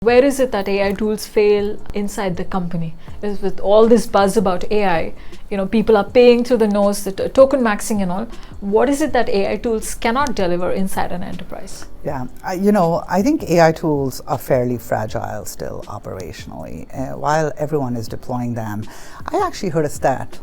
Where is it that AI tools fail inside the company? Is with all this buzz about AI, people are paying through the nose, the token maxing and all. What is it that AI tools cannot deliver inside an enterprise? Yeah, I think AI tools are fairly fragile still operationally. While everyone is deploying them, I actually heard a stat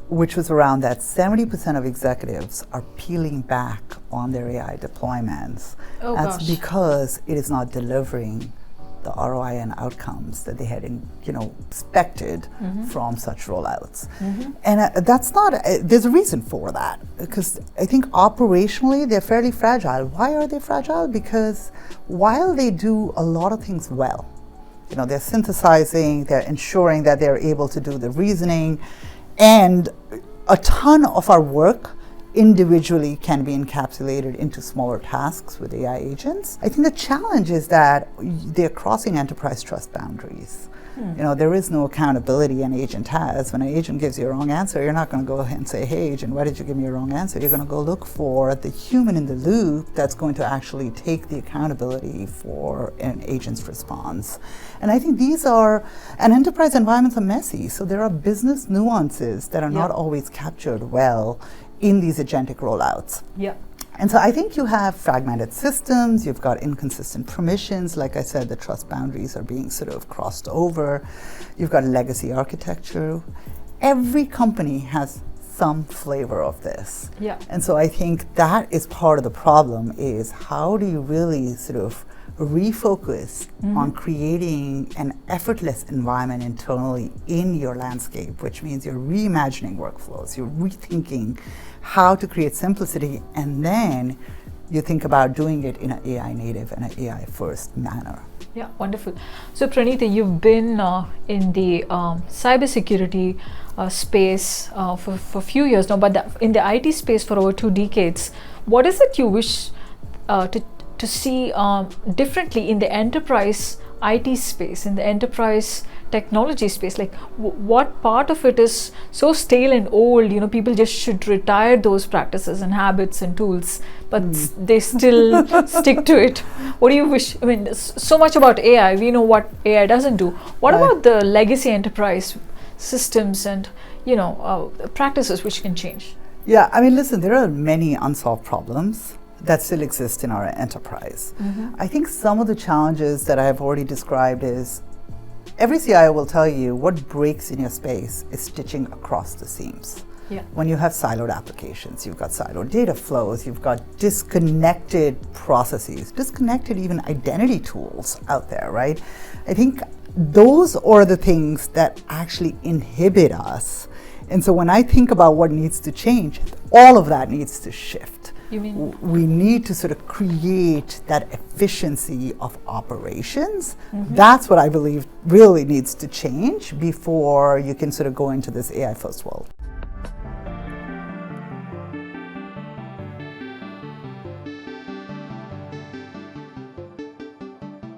which was around that 70% of executives are peeling back on their AI deployments. Oh, That's gosh. because it is not delivering the ROI and outcomes that they had expected from such rollouts. And that's not, there's a reason for that, because I think operationally they're fairly fragile. Why are they fragile? Because while they do a lot of things well, they're synthesizing, they're ensuring that they're able to do the reasoning, and a ton of our work individually can be encapsulated into smaller tasks with AI agents. I think the challenge is that they're crossing enterprise trust boundaries. There is no accountability an agent has. When an agent gives you a wrong answer, you're not going to go ahead and say, hey agent, why did you give me a wrong answer? You're going to go look for the human in the loop that's going to actually take the accountability for an agent's response. And I think and enterprise environments are messy, so there are business nuances that are not always captured well in these agentic rollouts. Yeah. And so I think you have fragmented systems, you've got inconsistent permissions. Like I said, the trust boundaries are being sort of crossed over. You've got legacy architecture. Every company has some flavor of this. Yeah. And so I think that is part of the problem, is how do you really sort of refocus on creating an effortless environment internally in your landscape, which means you're reimagining workflows, you're rethinking how to create simplicity, and then you think about doing it in an AI native and an AI first manner. Yeah, wonderful. So Praniti, you've been in the cybersecurity space for a few years now, but in the IT space for over 2 decades. What is it you wish to see differently in the enterprise IT space, in the enterprise technology space? Like what part of it is so stale and old, people just should retire those practices and habits and tools, but they still stick to it. What do you wish? I mean, so much about AI, we know what AI doesn't do. What about the legacy enterprise systems and practices which can change? Yeah, I mean, listen, there are many unsolved problems that still exist in our enterprise. I think some of the challenges that I have already described is every CIO will tell you what breaks in your space is stitching across the seams. Yeah. When you have siloed applications, you've got siloed data flows, you've got disconnected processes, disconnected even identity tools out there, right? I think those are the things that actually inhibit us. And so when I think about what needs to change, all of that needs to shift. You mean? We need to sort of create that efficiency of operations. That's what I believe really needs to change before you can sort of go into this AI first world.